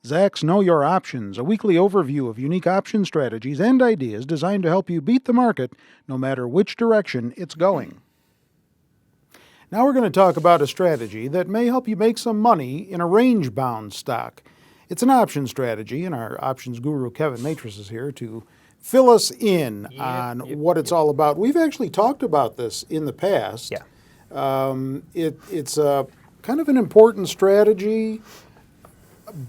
Zach's Know Your Options, a weekly overview of unique option strategies and ideas designed to help you beat the market no matter which direction it's going. Now we're going to talk about a strategy that may help you make some money in a range-bound stock. It's an option strategy, and our options guru Kevin Matras is here to fill us in on what it's all about. We've actually talked about this in the past. It's a kind of an important strategy,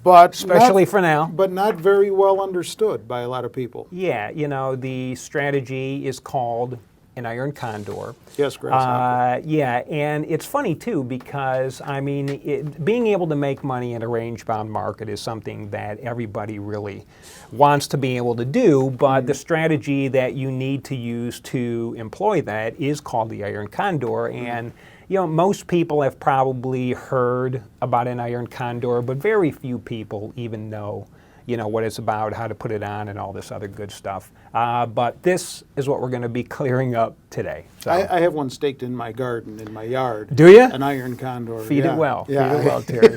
but especially for now, but not very well understood by a lot of people. Yeah, you know, the strategy is called an iron condor. Yes, grasshopper. Yeah, and it's funny too because, I mean, being able to make money in a range-bound market is something that everybody really wants to be able to do, but the strategy that you need to use to employ that is called the iron condor. And you know, most people have probably heard about an iron condor, but very few people even know, you know, what it's about, how to put it on, and all this other good stuff. But this is what we're going to be clearing up today. So. I have one staked in my garden, in my yard. Do you? An iron condor. Feed it well. Yeah. Feed it well, Terry.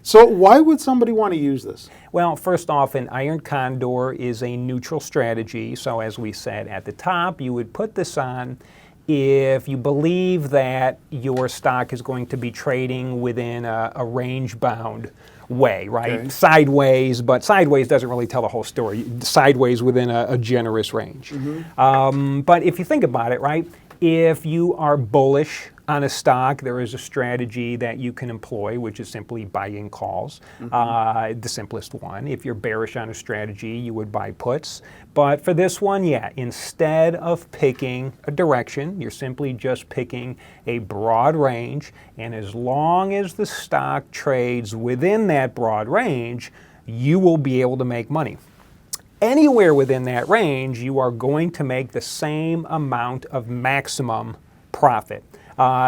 So why would somebody want to use this? Well, first off, an iron condor is a neutral strategy. So as we said at the top, you would put this on if you believe that your stock is going to be trading within a range-bound way, right? Okay. Sideways, but sideways doesn't really tell the whole story. Sideways within a generous range. But if you think about it, right, if you are bullish on a stock, there is a strategy that you can employ, which is simply buying calls, the simplest one. If you're bearish on a strategy, you would buy puts. But for this one, yeah, instead of picking a direction, you're simply just picking a broad range. And as long as the stock trades within that broad range, you will be able to make money. Anywhere within that range, you are going to make the same amount of maximum profit.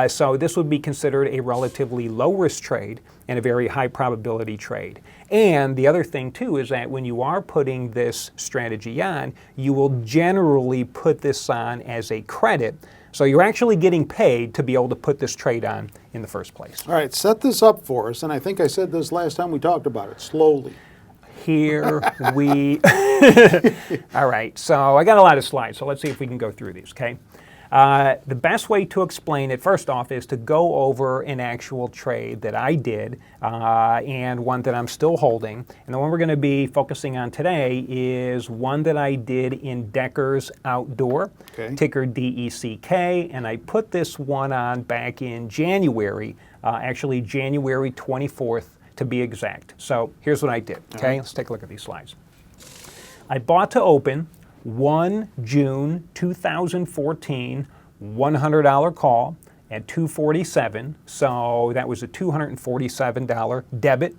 So this would be considered a relatively low-risk trade and a very high probability trade. And the other thing too is that when you are putting this strategy on, you will generally put this on as a credit. So you're actually getting paid to be able to put this trade on in the first place. All right, set this up for us. And I think I said this last time we talked about it, slowly. Here we... All right, so I got a lot of slides, so let's see if we can go through these, okay? The best way to explain it, first off, is to go over an actual trade that I did and one that I'm still holding. And the one we're going to be focusing on today is one that I did in Decker's Outdoor, ticker DECK, and I put this one on back in January, actually January 24th to be exact. So here's what I did, okay? Let's take a look at these slides. I bought to open 1 June 2014, $100 call at $247, so that was a $247 debit.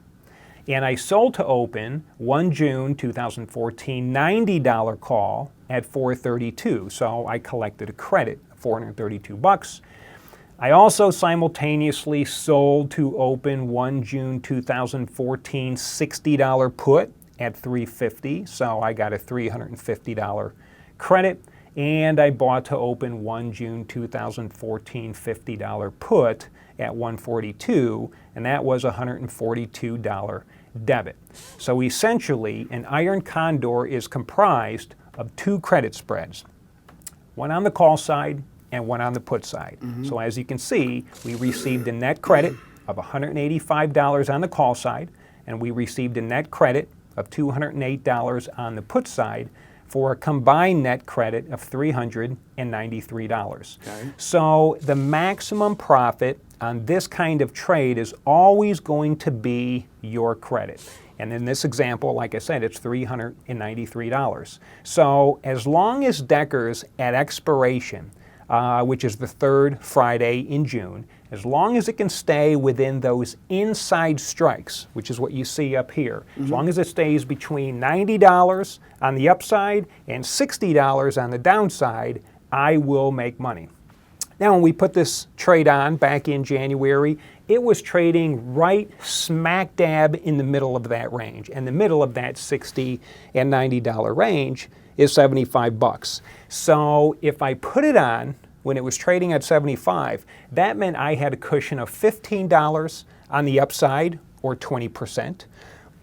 And I sold to open 1 June 2014, $90 call at $432, so I collected a credit of $432. I also simultaneously sold to open 1 June 2014, $60 put at $350, so I got a $350 credit, and I bought to open 1 June 2014 $50 put at $142, and that was a $142 debit. So essentially, an iron condor is comprised of two credit spreads, one on the call side and one on the put side. So as you can see, we received a net credit of $185 on the call side, and we received a net credit of $208 on the put side for a combined net credit of $393. So the maximum profit on this kind of trade is always going to be your credit. And in this example, like I said, it's $393. So as long as Decker's at expiration, which is the third Friday in June, as long as it can stay within those inside strikes, which is what you see up here, as long as it stays between $90 on the upside and $60 on the downside, I will make money. Now, when we put this trade on back in January, it was trading right smack dab in the middle of that range. And the middle of that $60 and $90 range is 75 bucks. So if I put it on when it was trading at 75, that meant I had a cushion of $15 on the upside, or 20%,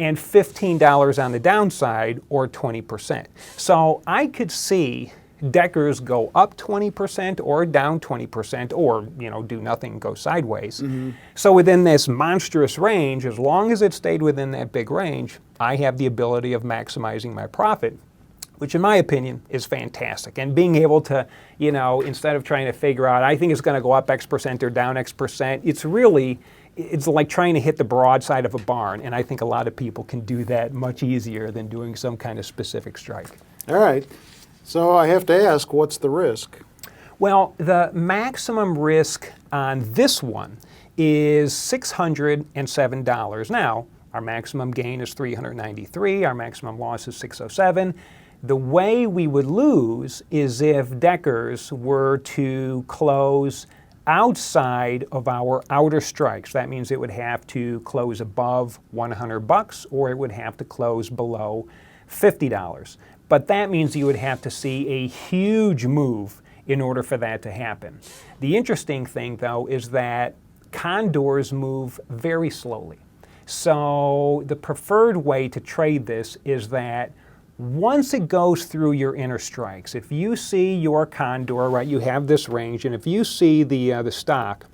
and $15 on the downside, or 20%. So I could see Deckers go up 20% or down 20%, or do nothing, go sideways. So within this monstrous range, as long as it stayed within that big range, I have the ability of maximizing my profit, which in my opinion is fantastic. And being able to, instead of trying to figure out, I think it's going to go up X percent or down X percent, it's like trying to hit the broadside of a barn. And I think a lot of people can do that much easier than doing some kind of specific strike. All right. So I have to ask, what's the risk? Well, the maximum risk on this one is $607. Now, our maximum gain is $393. Our maximum loss is $607. The way we would lose is if Deckers were to close outside of our outer strikes. That means it would have to close above $100, or it would have to close below $50. But that means you would have to see a huge move in order for that to happen. The interesting thing, though, is that condors move very slowly. So the preferred way to trade this is that once it goes through your inner strikes, if you see your condor, right, you have this range, and if you see the stock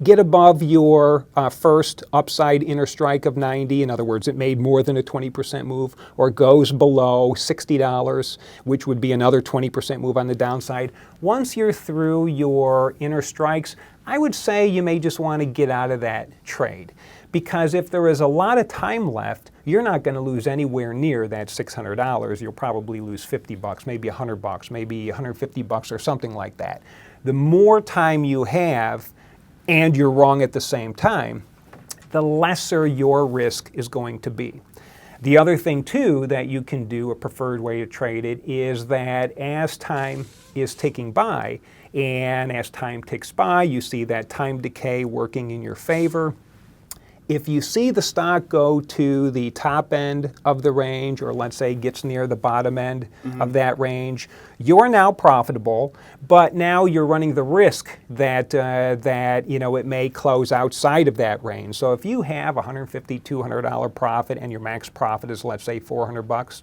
get above your first upside inner strike of 90, in other words, it made more than a 20% move, or goes below $60, which would be another 20% move on the downside. Once you're through your inner strikes, I would say you may just want to get out of that trade. Because if there is a lot of time left, you're not going to lose anywhere near that $600. You'll probably lose $50, maybe $100, maybe $150 or something like that. The more time you have, and you're wrong at the same time, the lesser your risk is going to be. The other thing, too, that you can do, a preferred way to trade it, is that as time is ticking by, and as time ticks by, you see that time decay working in your favor. If you see the stock go to the top end of the range, or let's say gets near the bottom end of that range, you're now profitable, but now you're running the risk that it may close outside of that range. So if you have $150, $200 profit and your max profit is, let's say, $400,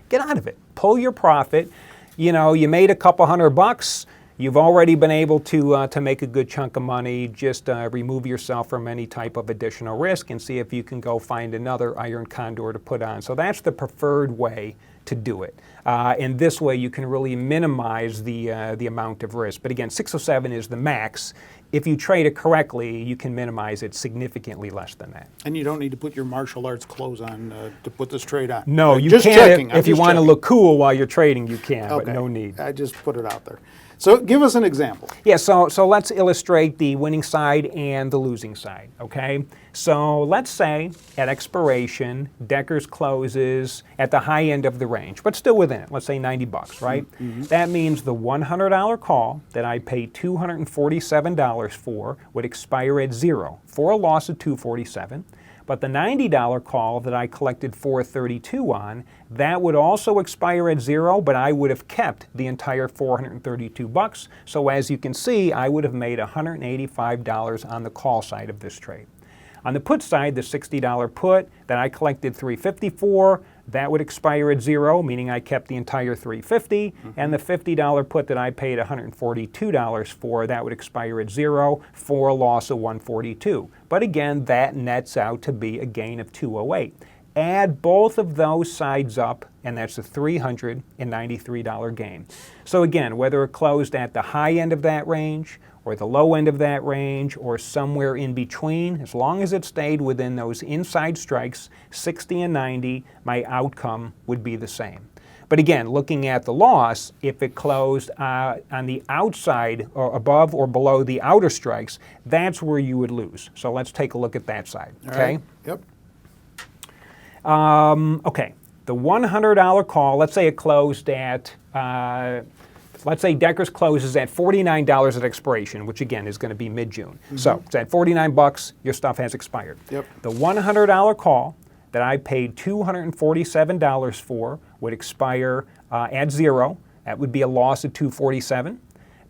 get out of it. Pull your profit. You made a couple $100. You've already been able to make a good chunk of money. Just remove yourself from any type of additional risk and see if you can go find another iron condor to put on. So that's the preferred way to do it. And this way you can really minimize the amount of risk. But again, 607 is the max. If you trade it correctly, you can minimize it significantly less than that. And you don't need to put your martial arts clothes on to put this trade on. No, you just can't. Checking. If you want to look cool while you're trading, you can, okay. But no need. I just put it out there. So give us an example. Yeah, so let's illustrate the winning side and the losing side, okay? So let's say at expiration, Deckers closes at the high end of the range, but still within it. Let's say $90, right? That means the $100 call that I paid $247 for would expire at 0 for a loss of $247. But the $90 call that I collected $432 on, that would also expire at 0, but I would have kept the entire $432. So as you can see, I would have made $185 on the call side of this trade. On the put side, the $60 put that I collected $350 for, that would expire at 0, meaning I kept the entire $350, and the $50 put that I paid $142 for, that would expire at 0 for a loss of $142. But again, that nets out to be a gain of $208. Add both of those sides up, and that's a $393 gain. So again, whether it closed at the high end of that range, or the low end of that range, or somewhere in between, as long as it stayed within those inside strikes, 60 and 90, my outcome would be the same. But again, looking at the loss, if it closed on the outside, or above or below the outer strikes, that's where you would lose. So let's take a look at that side, okay? All right. Yep. Okay, the $100 call, let's say it closed at, let's say Deckers closes at $49 at expiration, which again is going to be mid-June. So it's at $49, your stuff has expired. Yep. The $100 call that I paid $247 for would expire at 0. That would be a loss of $247.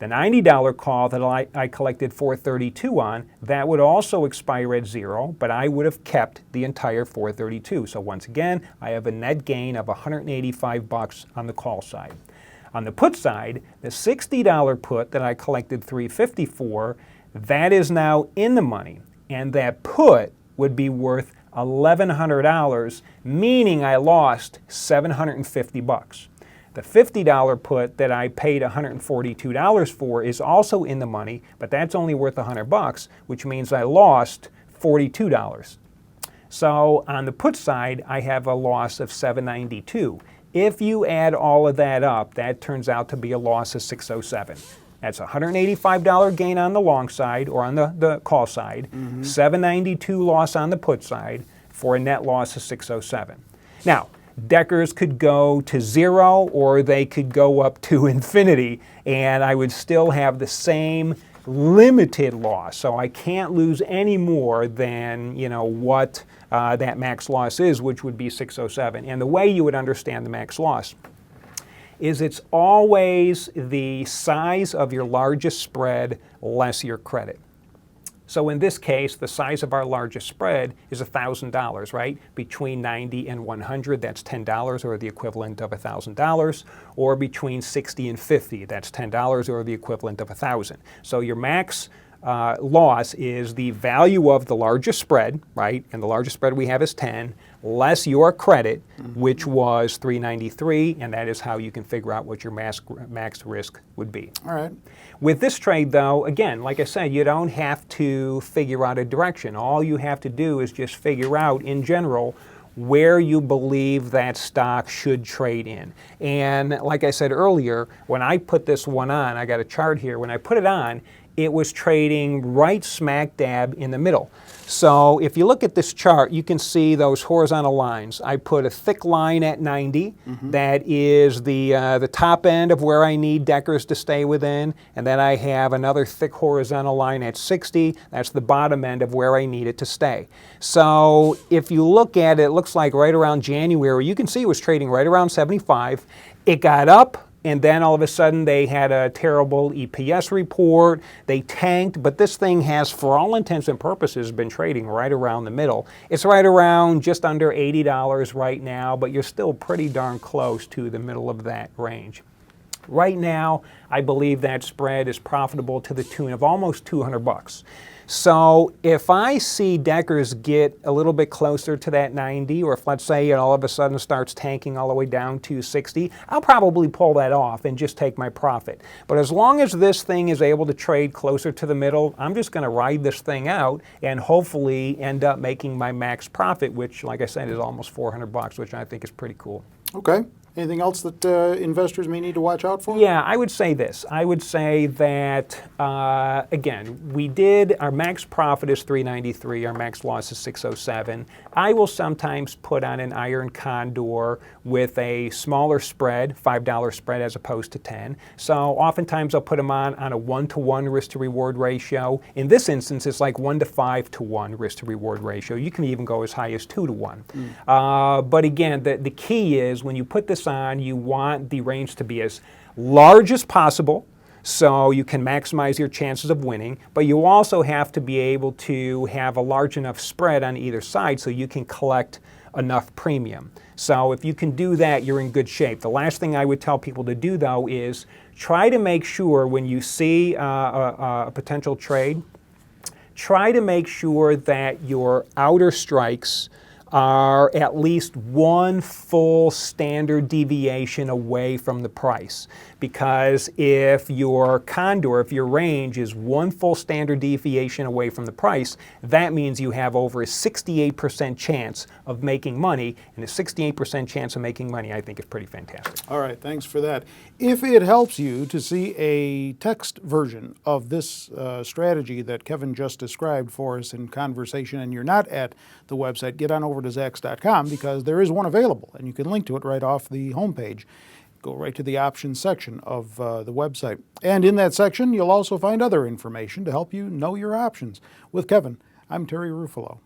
The $90 call that I collected $432 on, that would also expire at 0, but I would have kept the entire $432. So once again, I have a net gain of $185 on the call side. On the put side, the $60 put that I collected $350 for, that is now in the money, and that put would be worth $1,100, meaning I lost $750. The $50 put that I paid $142 for is also in the money, but that's only worth $100, which means I lost $42. So on the put side, I have a loss of $792. If you add all of that up, that turns out to be a loss of $607. That's a $185 gain on the long side, or on the call side, $792 loss on the put side, for a net loss of $607. Now, Deckers could go to 0, or they could go up to infinity, and I would still have the same limited loss. So I can't lose any more than what that max loss is, which would be $607. And the way you would understand the max loss is it's always the size of your largest spread less your credit. So in this case, the size of our largest spread is $1,000, right? Between 90 and 100, that's $10, or the equivalent of $1,000. Or between 60 and 50, that's $10, or the equivalent of 1,000. So your max loss is the value of the largest spread, right? And the largest spread we have is 10, less your credit, which was $393, and that is how you can figure out what your max risk would be. All right. With this trade, though, again, like I said, you don't have to figure out a direction. All you have to do is just figure out, in general, where you believe that stock should trade in. And like I said earlier, when I put this one on, I got a chart here, when I put it on, it was trading right smack dab in the middle. So if you look at this chart, you can see those horizontal lines. I put a thick line at 90. That is the top end of where I need Deckers to stay within. And then I have another thick horizontal line at 60. That's the bottom end of where I need it to stay. So if you look at it, it looks like right around January, you can see it was trading right around 75. It got up, and then all of a sudden they had a terrible EPS report. They tanked, but this thing has, for all intents and purposes, been trading right around the middle. It's right around just under $80 right now, but you're still pretty darn close to the middle of that range. Right now, I believe that spread is profitable to the tune of almost $200. So if I see Deckers get a little bit closer to that 90, or if, let's say, it all of a sudden starts tanking all the way down to 60, I'll probably pull that off and just take my profit. But as long as this thing is able to trade closer to the middle, I'm just going to ride this thing out and hopefully end up making my max profit, which, like I said, is almost $400, which I think is pretty cool. Okay. Anything else that investors may need to watch out for? Yeah, I would say this. I would say that, again, our max profit is $393, our max loss is $607. I will sometimes put on an iron condor with a smaller spread, $5 spread as opposed to 10. So oftentimes I'll put them on a 1-to-1 risk to reward ratio. In this instance, it's like 1 to 5 to 1 risk to reward ratio. You can even go as high as 2 to 1. But again, the key is when you put this on, you want the range to be as large as possible so you can maximize your chances of winning, but you also have to be able to have a large enough spread on either side so you can collect enough premium. So if you can do that, you're in good shape. The last thing I would tell people to do, though, is try to make sure when you see a potential trade, try to make sure that your outer strikes are at least one full standard deviation away from the price. Because if your condor, if your range is one full standard deviation away from the price, that means you have over a 68% chance of making money, and a 68% chance of making money I think is pretty fantastic. All right, thanks for that. If it helps you to see a text version of this strategy that Kevin just described for us in conversation, and you're not at the website, get on over to Zacks.com, because there is one available, and you can link to it right off the homepage. Go right to the options section of the website. And in that section, you'll also find other information to help you know your options. With Kevin, I'm Terry Ruffalo.